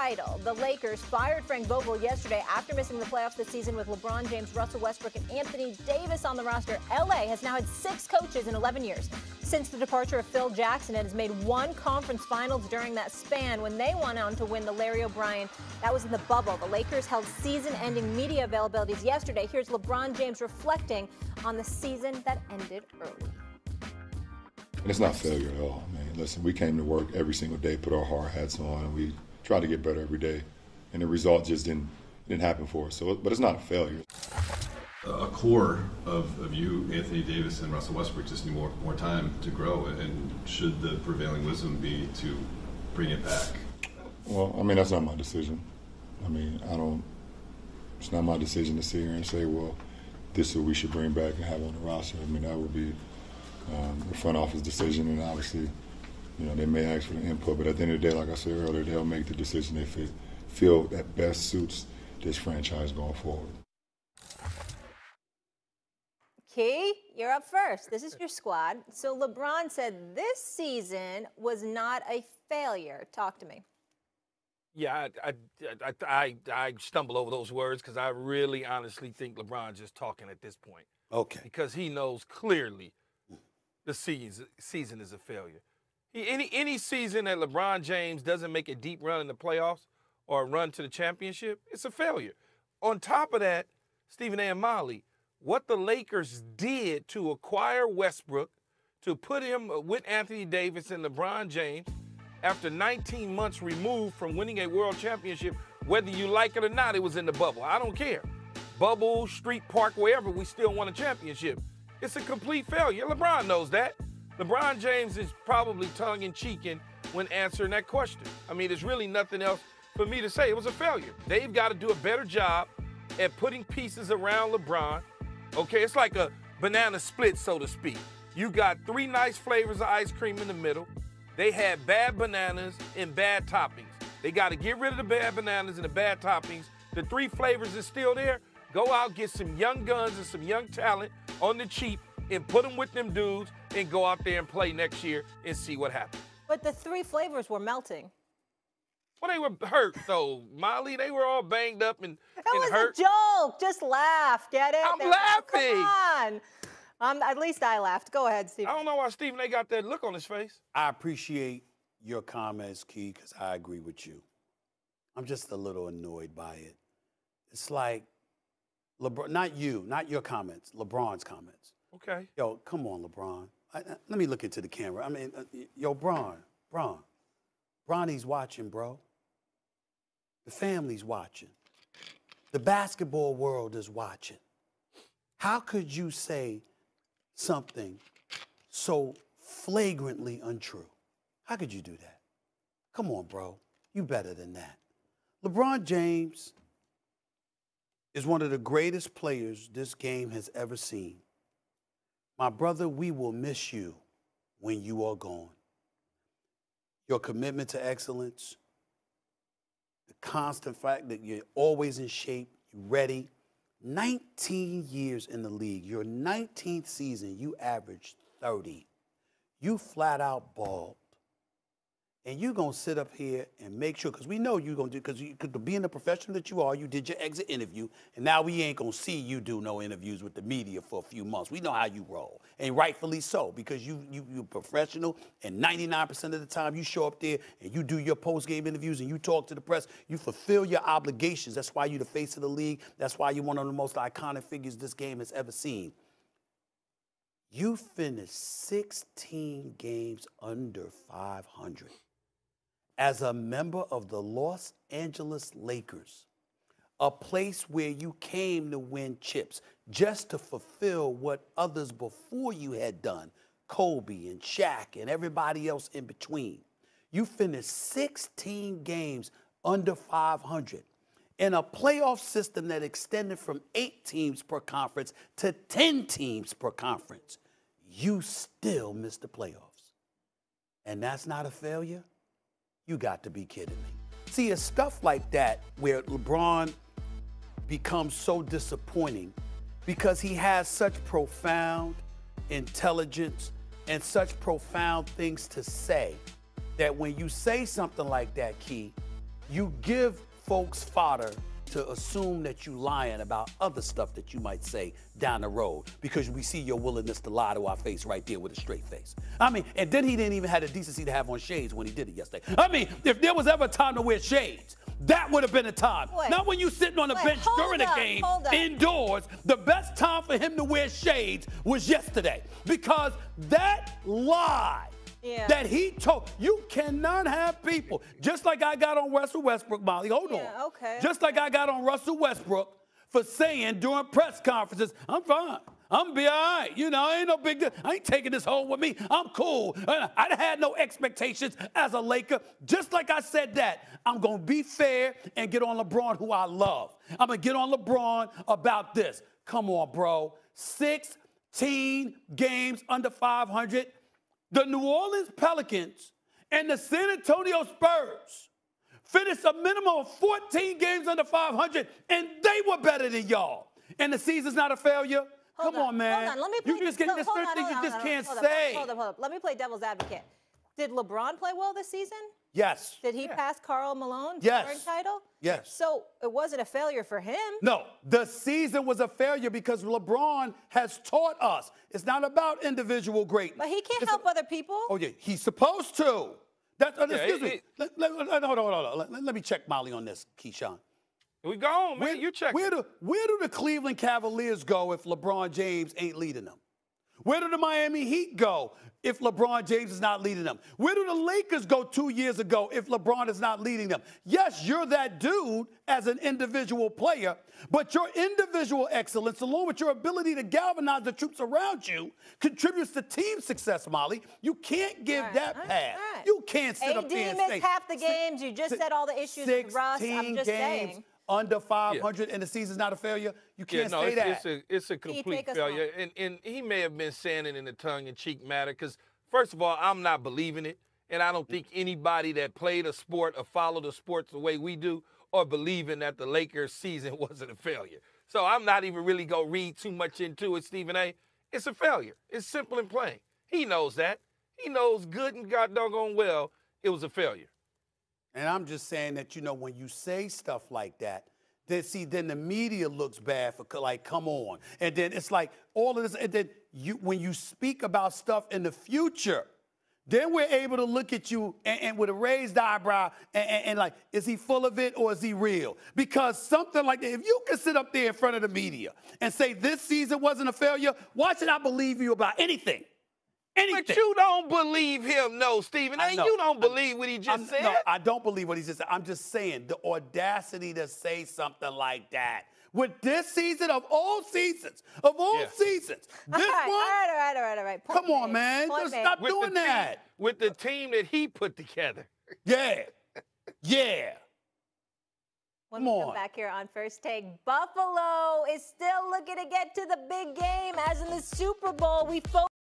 title. The Lakers fired Frank Vogel yesterday after missing the playoffs this season with LeBron James, Russell Westbrook, and Anthony Davis on the roster. LA has now had 6 coaches in 11 years. Since the departure of Phil Jackson, it has made 1 conference finals during that span when they went on to win the Larry O'Brien. That was in the bubble. The Lakers held season-ending media availabilities yesterday. Here's LeBron James reflecting on the season that ended early. And it's not failure at all, man. Listen, we came to work every single day, put our hard hats on, and we try to get better every day. And the result just didn't happen for us. So, but it's not a failure. A core of you, Anthony Davis, and Russell Westbrook just need more time to grow. And should the prevailing wisdom be to bring it back? Well, I mean, that's not my decision. I mean, it's not my decision to sit here and say, well, this is what we should bring back and have on the roster. I mean, that would be the front office decision, and obviously, you know, they may ask for the input, but at the end of the day, like I said earlier, they'll make the decision if it feel that best suits this franchise going forward. Key, you're up first. This is your squad. So LeBron said this season was not a failure. Talk to me. Yeah, I stumble over those words because I really honestly think LeBron's just talking at this point. Okay. Because he knows clearly the season is a failure. Any season that LeBron James doesn't make a deep run in the playoffs or a run to the championship, it's a failure. On top of that, Stephen A. and Molly, what the Lakers did to acquire Westbrook, to put him with Anthony Davis and LeBron James after 19 months removed from winning a world championship, whether you like it or not, it was in the bubble. I don't care. Bubble, street, park, wherever, we still won a championship. It's a complete failure. LeBron knows that. LeBron James is probably tongue-in-cheeking when answering that question. I mean, there's really nothing else for me to say. It was a failure. They've got to do a better job at putting pieces around LeBron. Okay, it's like a banana split, so to speak. You got 3 nice flavors of ice cream in the middle. They had bad bananas and bad toppings. They got to get rid of the bad bananas and the bad toppings. The 3 flavors is still there. Go out, get some young guns and some young talent on the cheap and put them with them dudes and go out there and play next year and see what happens. But the 3 flavors were melting. Well, they were hurt, though, Molly. They were all banged up and hurt. It was a joke. Just laugh. Get it? I'm laughing. Come on. At least I laughed. Go ahead, Stephen. I don't know why Stephen A. got that look on his face. I appreciate your comments, Key, because I agree with you. I'm just a little annoyed by it. It's like, LeBron, not you, not your comments, LeBron's comments. Okay. Yo, come on, LeBron. Let me look into the camera. I mean, yo, Bronny's watching, bro. The family's watching. The basketball world is watching. How could you say something so flagrantly untrue? How could you do that? Come on, bro. You better than that. LeBron James is one of the greatest players this game has ever seen. My brother, we will miss you when you are gone. Your commitment to excellence, the constant fact that you're always in shape, you're ready. 19 years in the league, your 19th season, you averaged 30. You flat out balled. And you're going to sit up here and make sure, because we know you're going to do, because being the professional that you are, you did your exit interview, and now we ain't going to see you do no interviews with the media for a few months. We know how you roll, and rightfully so, because you're professional, and 99% of the time you show up there and you do your post-game interviews and you talk to the press. You fulfill your obligations. That's why you're the face of the league. That's why you're one of the most iconic figures this game has ever seen. You finished 16 games under 500. As a member of the Los Angeles Lakers, a place where you came to win chips just to fulfill what others before you had done, Kobe and Shaq and everybody else in between. You finished 16 games under 500 in a playoff system that extended from 8 teams per conference to 10 teams per conference. You still missed the playoffs. And that's not a failure? You got to be kidding me. See, it's stuff like that where LeBron becomes so disappointing because he has such profound intelligence and such profound things to say that when you say something like that, Key, you give folks fodder to assume that you lying about other stuff that you might say down the road because we see your willingness to lie to our face right there with a straight face. I mean, and then he didn't even have the decency to have on shades when he did it yesterday. I mean, if there was ever a time to wear shades, that would have been a time. Wait. Not when you sitting on the bench during the game indoors. The best time for him to wear shades was yesterday because that lie that he told, you cannot have people, just like I got on Russell Westbrook, Molly, hold on. Okay. Just like I got on Russell Westbrook for saying during press conferences, I'm fine. I'm gonna be all right. You know, ain't no big deal. I ain't taking this home with me. I'm cool. I had no expectations as a Laker. Just like I said that, I'm gonna be fair and get on LeBron, who I love. I'm gonna get on LeBron about this. Come on, bro. 16 games under 500. The New Orleans Pelicans and the San Antonio Spurs finished a minimum of 14 games under 500, and they were better than y'all. And the season's not a failure? Come on, man. Hold on. Let me play, you just get this certain things you just can't say. Hold up. Let me play devil's advocate. Did LeBron play well this season? Yes. Did he pass Karl Malone for Yes. scoring title? Yes. So it wasn't a failure for him. No, the season was a failure because LeBron has taught us it's not about individual greatness. But he can't help other people. Oh, yeah, he's supposed to. Excuse me. Hold on. Let me check Molly on this, Keyshawn. We gone, man. You check. Where do the Cleveland Cavaliers go if LeBron James ain't leading them? Where do the Miami Heat go if LeBron James is not leading them? Where do the Lakers go 2 years ago if LeBron is not leading them? Yes, you're that dude as an individual player, but your individual excellence, along with your ability to galvanize the troops around you, contributes to team success, Molly. You can't give that pass. Right. You can't sit up there and say. AD missed half the games. You just said all the issues with Russ. I'm just saying. Under 500 and the season's not a failure. You can't say that. It's a complete failure. And he may have been saying it in a tongue-in-cheek manner because, first of all, I'm not believing it. And I don't think anybody that played a sport or followed the sports the way we do or believing that the Lakers season wasn't a failure. So I'm not even really going to read too much into it, Stephen A. It's a failure. It's simple and plain. He knows that. He knows good and god doggone well it was a failure. And I'm just saying that, you know, when you say stuff like that, then the media looks bad for, like, come on. And then it's like all of this. And then when you speak about stuff in the future, then we're able to look at you and with a raised eyebrow and like, is he full of it or is he real? Because something like that, if you can sit up there in front of the media and say this season wasn't a failure, why should I believe you about anything? Anything. But you don't believe him, no, Stephen. You don't believe what he just said. No, I don't believe what he just said. I'm just saying the audacity to say something like that. With this season of all seasons, this one. All right. Come on, man. Just stop doing that. With the team that he put together. Yeah. When we come back here on First Take, Buffalo is still looking to get to the big game, as in the Super Bowl. We